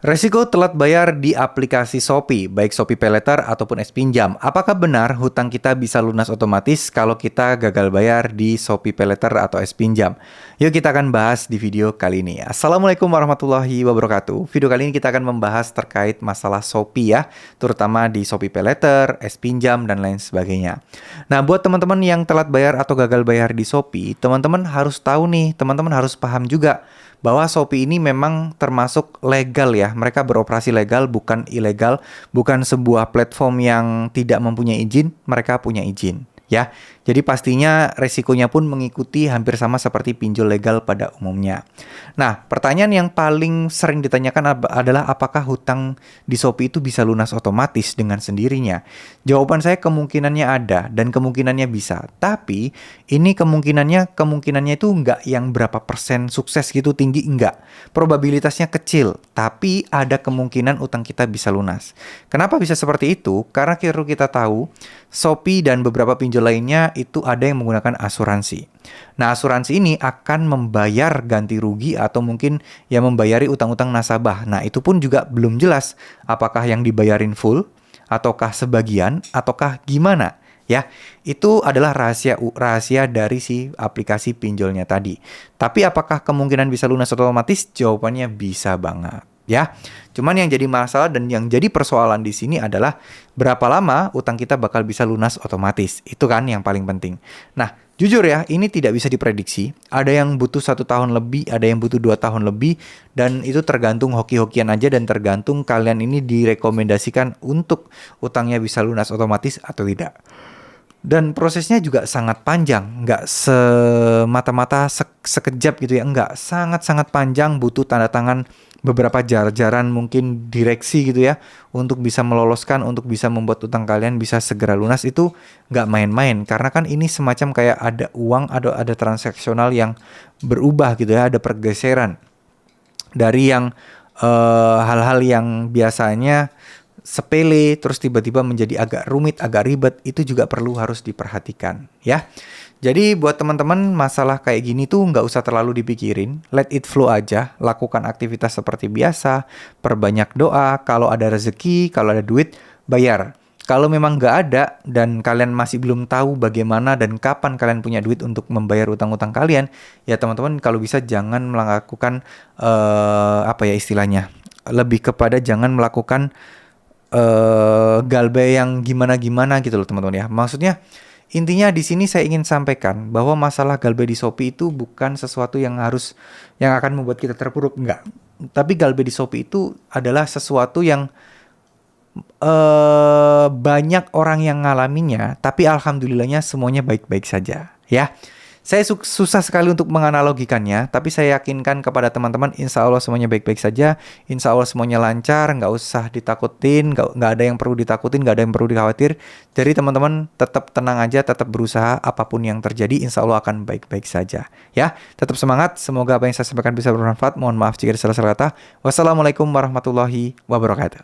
Resiko telat bayar di aplikasi Shopee, baik Shopee PayLater ataupun S-Pinjam. Apakah benar hutang kita bisa lunas otomatis kalau kita gagal bayar di Shopee PayLater atau S-Pinjam? Yuk kita akan bahas di video kali ini. Assalamualaikum warahmatullahi wabarakatuh. Video kali ini kita akan membahas terkait masalah Shopee ya, terutama di Shopee PayLater, S-Pinjam, dan lain sebagainya. Nah, buat teman-teman yang telat bayar atau gagal bayar di Shopee, teman-teman harus tahu nih, teman-teman harus paham juga bahwa Shopee ini memang termasuk legal ya. Mereka beroperasi legal, bukan ilegal, bukan sebuah platform yang tidak mempunyai izin, mereka punya izin ya. Jadi pastinya resikonya pun mengikuti hampir sama seperti pinjol legal pada umumnya. Nah, pertanyaan yang paling sering ditanyakan adalah apakah hutang di Shopee itu bisa lunas otomatis dengan sendirinya? Jawaban saya kemungkinannya ada dan kemungkinannya bisa. Tapi ini kemungkinannya itu enggak yang berapa persen sukses gitu tinggi, enggak. Probabilitasnya kecil, tapi ada kemungkinan utang kita bisa lunas. Kenapa bisa seperti itu? Karena kita tahu Shopee dan beberapa pinjol lainnya itu ada yang menggunakan asuransi. Nah, asuransi ini akan membayar ganti rugi atau mungkin ya membayari utang-utang nasabah. Nah, itu pun juga belum jelas apakah yang dibayarin full, ataukah sebagian, ataukah gimana. Ya, itu adalah rahasia dari si aplikasi pinjolnya tadi. Tapi apakah kemungkinan bisa lunas otomatis? Jawabannya bisa banget. Ya, cuman yang jadi masalah dan yang jadi persoalan di sini adalah berapa lama utang kita bakal bisa lunas otomatis. Itu kan yang paling penting. Nah, jujur ya, ini tidak bisa diprediksi. Ada yang butuh 1 tahun lebih, ada yang butuh 2 tahun lebih, dan itu tergantung hoki-hokian aja dan tergantung kalian ini direkomendasikan untuk utangnya bisa lunas otomatis atau tidak. Dan prosesnya juga sangat panjang, nggak semata-mata sekejap gitu ya, nggak, sangat-sangat panjang, butuh tanda tangan beberapa jajaran mungkin direksi gitu ya, untuk bisa meloloskan, untuk bisa membuat utang kalian bisa segera lunas itu nggak main-main, karena kan ini semacam kayak ada uang, ada transaksional yang berubah gitu ya, ada pergeseran dari yang hal-hal yang biasanya sepele terus tiba-tiba menjadi agak rumit, agak ribet, itu juga harus diperhatikan ya. Jadi buat teman-teman masalah kayak gini tuh nggak usah terlalu dipikirin, let it flow aja, lakukan aktivitas seperti biasa, perbanyak doa, kalau ada rezeki, kalau ada duit, bayar. Kalau memang nggak ada dan kalian masih belum tahu bagaimana dan kapan kalian punya duit untuk membayar utang-utang kalian, ya teman-teman kalau bisa jangan melakukan apa ya istilahnya, lebih kepada jangan melakukan galbay yang gimana-gimana gitu loh teman-teman ya. Maksudnya intinya di sini saya ingin sampaikan bahwa masalah galbay di Shopee itu bukan sesuatu yang akan membuat kita terpuruk, enggak. Tapi galbay di Shopee itu adalah sesuatu yang banyak orang yang ngalaminya, tapi alhamdulillahnya semuanya baik-baik saja ya. Saya susah sekali untuk menganalogikannya, tapi saya yakinkan kepada teman-teman, insya Allah semuanya baik-baik saja, insya Allah semuanya lancar, nggak usah ditakutin, nggak ada yang perlu ditakutin, nggak ada yang perlu dikhawatir. Jadi teman-teman tetap tenang aja, tetap berusaha, apapun yang terjadi, insya Allah akan baik-baik saja. Ya, tetap semangat, semoga apa yang saya sampaikan bisa bermanfaat. Mohon maaf jika ada salah-salah kata. Wassalamualaikum warahmatullahi wabarakatuh.